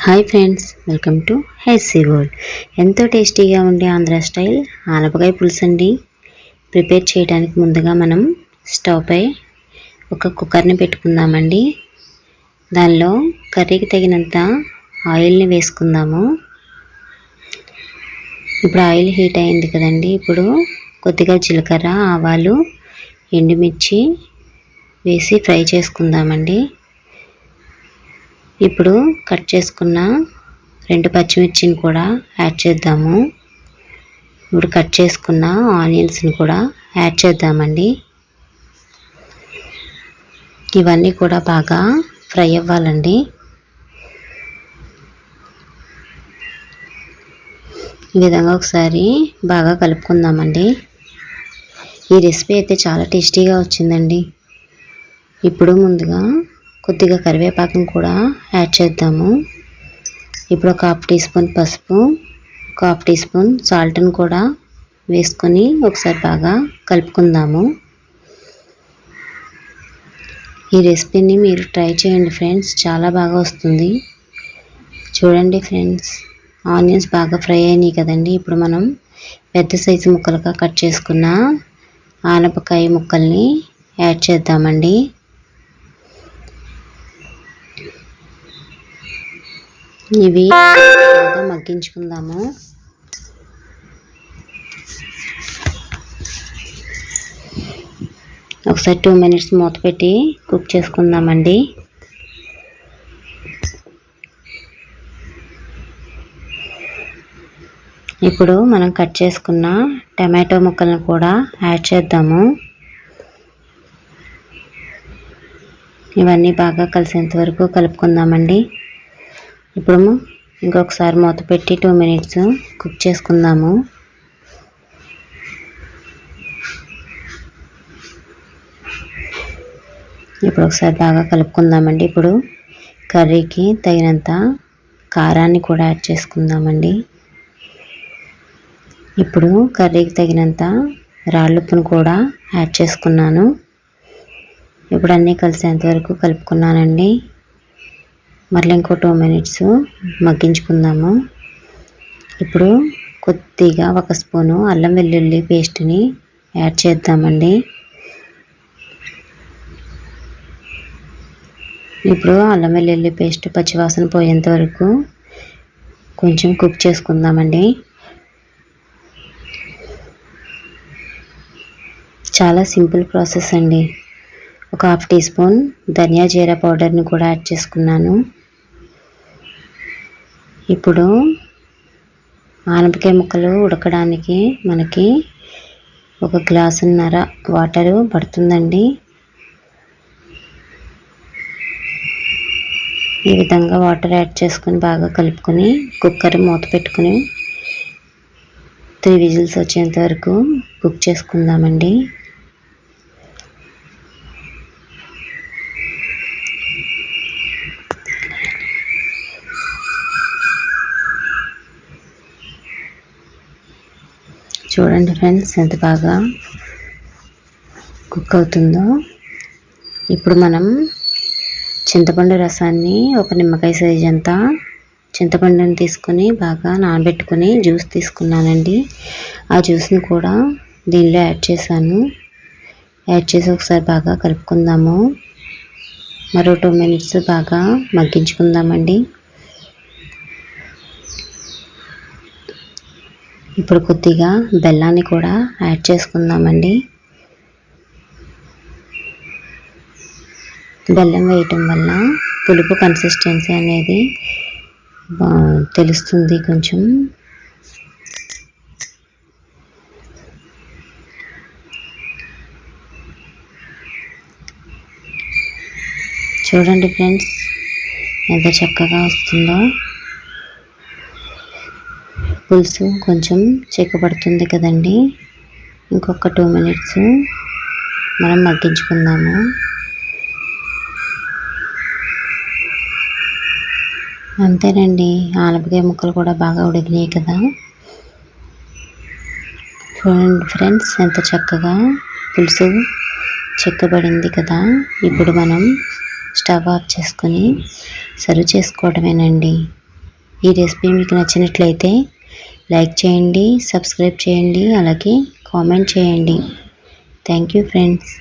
Hi friends, welcome to Hessey world. ఎంతో టేస్టీగా ఉండే ఆంధ్ర స్టైల్ ఆనపకాయ పులుసు అండి. ప్రిపేర్ చేయడానికి ముందుగా మనం స్టవ్ పై ఒక కుక్కర్ని పెట్టుకుందామండి. దానిలో కర్రీకి తగినంత ఆయిల్ని వేసుకుందాము. ఇప్పుడు ఆయిల్ హీట్ అయింది కదండి. ఇప్పుడు కొద్దిగా జీలకర్ర, ఆవాలు, ఎండుమిర్చి వేసి ఫ్రై చేసుకుందామండి. ఇప్పుడు కట్ చేసుకున్న 2 పచ్చిమిర్చిని కూడా యాడ్ చేద్దాము. ఇప్పుడు కట్ చేసుకున్న ఆనియన్స్ని కూడా యాడ్ చేద్దామండి. ఇవన్నీ కూడా బాగా ఫ్రై అవ్వాలండి. ఈ విధంగా ఒకసారి బాగా కలుపుకుందామండి. ఈ రెసిపీ అయితే చాలా టేస్టీగా వచ్చిందండి. ఇప్పుడు ముందుగా కొద్దిగా కరివేపాకును కూడా యాడ్ చేద్దాము. ఇప్పుడు ఒక 1/2 టీ స్పూన్ పసుపు, ఒక 1/2 టీ స్పూన్ సాల్ట్ని కూడా వేసుకొని ఒకసారి బాగా కలుపుకుందాము. ఈ రెసిపీని మీరు ట్రై చేయండి ఫ్రెండ్స్, చాలా బాగా వస్తుంది. చూడండి ఫ్రెండ్స్, ఆనియన్స్ బాగా ఫ్రై అయినాయి కదండి. ఇప్పుడు మనం పెద్ద సైజు ముక్కలుగా కట్ చేసుకున్న ఆనపకాయ ముక్కల్ని యాడ్ చేద్దామండి. ఇవి బాగా మగ్గించుకుందాము. ఒకసారి 2 మినిట్స్ మూత పెట్టి కుక్ చేసుకుందామండి. ఇప్పుడు మనం కట్ చేసుకున్న టమాటో ముక్కలను కూడా యాడ్ చేద్దాము. ఇవన్నీ బాగా కలిసేంత వరకు కలుపుకుందామండి. ఇప్పుడు ఇంకొకసారి మూత పెట్టి 2 మినిట్స్ కుక్ చేసుకుందాము. ఇప్పుడు ఒకసారి బాగా కలుపుకుందామండి. ఇప్పుడు కర్రీకి తగినంత కారాన్ని కూడా యాడ్ చేసుకుందామండి. ఇప్పుడు కర్రీకి తగినంత రాళ్ళుప్పును కూడా యాడ్ చేసుకున్నాను. ఇప్పుడు అన్నీ కలిసేంత వరకు కలుపుకున్నానండి. మళ్ళీ ఇంకో 2 మినిట్స్ మగ్గించుకుందాము. ఇప్పుడు కొద్దిగా 1 స్పూను అల్లం వెల్లుల్లి పేస్ట్ని యాడ్ చేద్దామండి. ఇప్పుడు అల్లం వెల్లుల్లి పేస్ట్ పచ్చివాసన పోయేంత వరకు కొంచెం కుక్ చేసుకుందామండి. చాలా సింపుల్ ప్రాసెస్ అండి. ఒక 1/2 టీ స్పూన్ ధనియా జీరా పౌడర్ని కూడా యాడ్ చేసుకున్నాను. ఇప్పుడు ఆనపకాయ ముక్కలు ఉడకడానికి మనకి 1 గ్లాసున్నర వాటరు పడుతుందండి. ఈ విధంగా వాటర్ యాడ్ చేసుకొని బాగా కలుపుకొని కుక్కర్ మూత పెట్టుకుని 3 విజిల్స్ వచ్చేంత వరకు కుక్ చేసుకుందామండి. చూడండి ఫ్రెండ్స్, ఎంత బాగా కుక్ అవుతుందో. ఇప్పుడు మనం చింతపండు రసాన్ని, 1 నిమ్మకాయ సైజ్ అంతా చింతపండుని తీసుకొని బాగా నానబెట్టుకొని జ్యూస్ తీసుకున్నానండి. ఆ జ్యూస్ని కూడా దీనిలో యాడ్ చేశాను. యాడ్ చేసి ఒకసారి బాగా కలుపుకుందాము. మరో 2 మినిట్స్ బాగా మగ్గించుకుందామండి. ఇప్పుడు కొద్దిగా బెల్లాన్ని కూడా యాడ్ చేసుకుందామండి. బెల్లం వేయటం వల్ల పులుపు కన్సిస్టెన్సీ అనేది తెలుస్తుంది కొంచెం. చూడండి ఫ్రెండ్స్, ఎంత చక్కగా వస్తుందో. పులుసు కొంచెం చిక్కబడుతుంది కదండి. ఇంకొక 2 మినిట్స్ మనం మగ్గించుకుందాము. అంతేనండి, ఆనపకాయ ముక్కలు కూడా బాగా ఉడికినాయి కదా. చూడండి ఫ్రెండ్స్, ఎంత చక్కగా పులుసు చిక్కబడింది కదా. ఇప్పుడు మనం స్టవ్ ఆఫ్ చేసుకొని సర్వ్ చేసుకోవడమేనండి. ఈ రెసిపీ మీకు నచ్చినట్లయితే లైక్ చేయండి, సబ్స్క్రైబ్ చేయండి, అలాగే కామెంట్ చేయండి. Thank you friends.